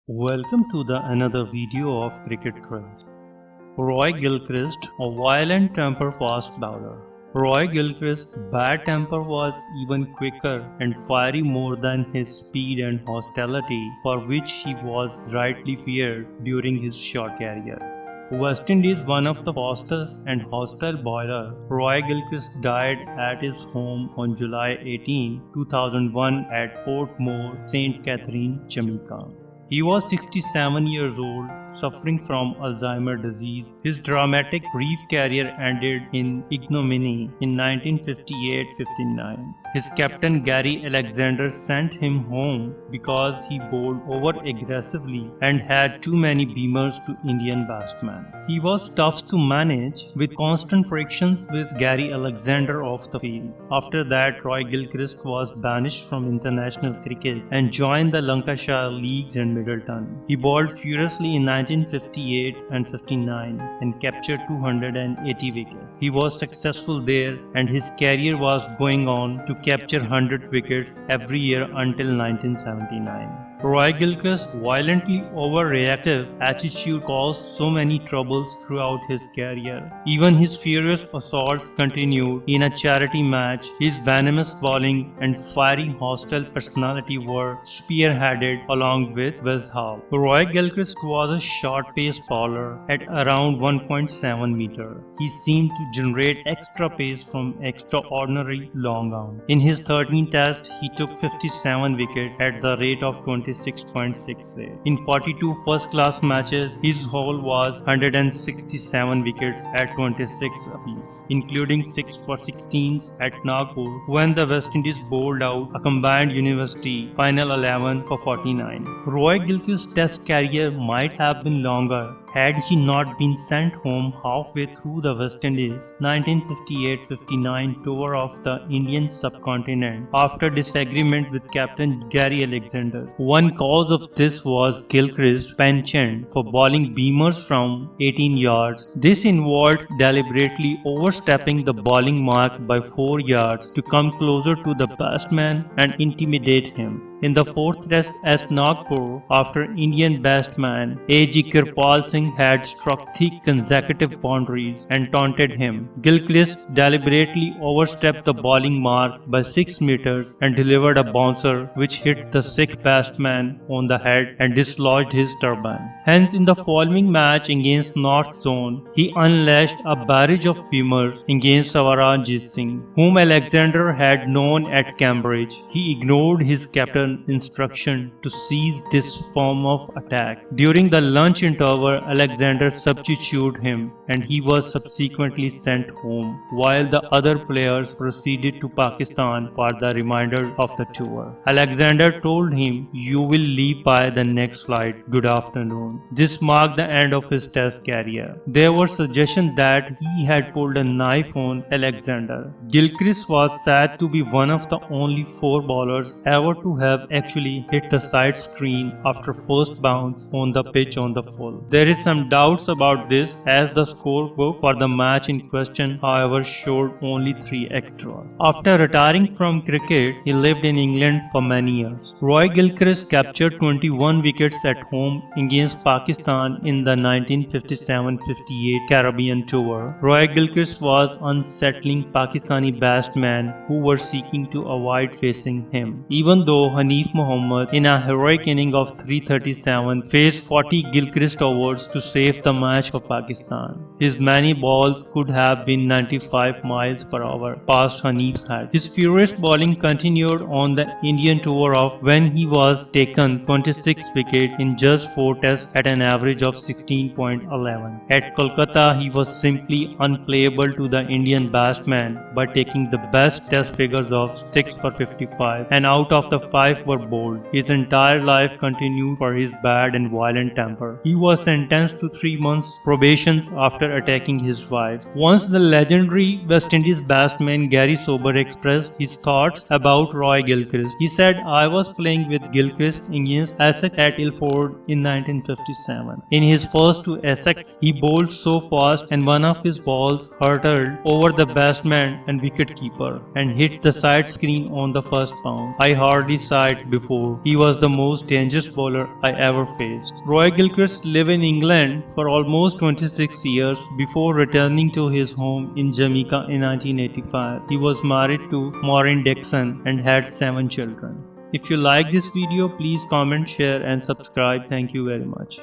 Welcome to the another video of Cricket Trends. Roy Gilchrist, a violent temper fast bowler. Roy Gilchrist's bad temper was even quicker and fiery more than his speed and hostility, for which he was rightly feared during his short career. West Indies, one of the fastest and hostile bowler, Roy Gilchrist died at his home on July 18, 2001 at Portmore, St. Catherine, Jamaica. He was 67 years old, suffering from Alzheimer disease. His dramatic brief career ended in ignominy in 1958-59. His captain Gerry Alexander sent him home because he bowled over aggressively and had too many beamers to Indian batsmen. He was tough to manage, with constant frictions with Gerry Alexander off the field. After that, Roy Gilchrist was banished from international cricket and joined the Lancashire Leagues and Middleton. He bowled furiously in 1958 and 59 and captured 280 wickets. He was successful there, and his career was going on to capture 100 wickets every year until 1979. Roy Gilchrist's violently overreactive attitude caused so many troubles throughout his career. Even his furious assaults continued in a charity match. His venomous bowling and fiery hostile personality were spearheaded along with Westhow. Roy Gilchrist was a short-paced bowler at around 1.7 meter. He seemed to generate extra pace from extraordinary long arm. In his 13th test, he took 57 wickets at the rate of 26.68. In 42 first-class matches, his haul was 167 wickets at 26 apiece, including 6 for 16s at Nagpur when the West Indies bowled out a combined university final 11 for 49. Roy Gilchrist's test career might have been longer had he not been sent home halfway through the West Indies 1958-59 tour of the Indian subcontinent after disagreement with captain Gerry Alexander. One cause of this was Gilchrist's penchant for bowling beamers from 18 yards. This involved deliberately overstepping the bowling mark by 4 yards to come closer to the batsman and intimidate him. In the fourth test at Nagpur, after Indian batsman A.G. Kirpal Singh had struck thick consecutive boundaries and taunted him, Gilchrist deliberately overstepped the bowling mark by 6 meters and delivered a bouncer which hit the sixth batsman on the head and dislodged his turban. Hence, in the following match against North Zone, he unleashed a barrage of beamers against Sawaranjit Singh, whom Alexander had known at Cambridge. He ignored his captain's instruction to cease this form of attack. During the lunch interval, Alexander substituted him and he was subsequently sent home, while the other players proceeded to Pakistan for the remainder of the tour. Alexander told him, "You will leave by the next flight. Good afternoon." This marked the end of his test career. There were suggestions that he had pulled a knife on Alexander. Gilchrist was said to be one of the only 4 bowlers ever to have actually hit the side screen after first bounce on the pitch on the full. There is some doubts about this, as the scorebook for the match in question, however, showed only 3 extras. After retiring from cricket, he lived in England for many years. Roy Gilchrist captured 21 wickets at home against Pakistan in the 1957-58 Caribbean Tour. Roy Gilchrist was unsettling Pakistani batsmen who were seeking to avoid facing him. Even though Hanif Mohammad, in a heroic inning of 337, faced 40 Gilchrist overs to save the match for Pakistan. His many balls could have been 95 miles per hour past Hanif's head. His furious bowling continued on the Indian tour of when he was taken 26 wickets in just 4 tests at an average of 16.11. At Kolkata, he was simply unplayable to the Indian batsmen by taking the best test figures of 6 for 55, and out of the 5 were bowled. His entire life continued for his bad and violent temper. He was sentenced to 3 months probation after attacking his wife. Once the legendary West Indies batsman Gary Sober expressed his thoughts about Roy Gilchrist. He said, "I was playing with Gilchrist against Essex at Ilford in 1957. In his first 2 Essex, he bowled so fast and one of his balls hurtled over the batsman and wicket-keeper and hit the side screen on the first bounce. I hardly saw died before he was the most dangerous bowler I ever faced. Roy Gilchrist lived in England for almost 26 years before returning to his home in Jamaica in 1985. He was married to Maureen Dixon and had 7 children. If you like this video, please comment, share and subscribe. Thank you very much.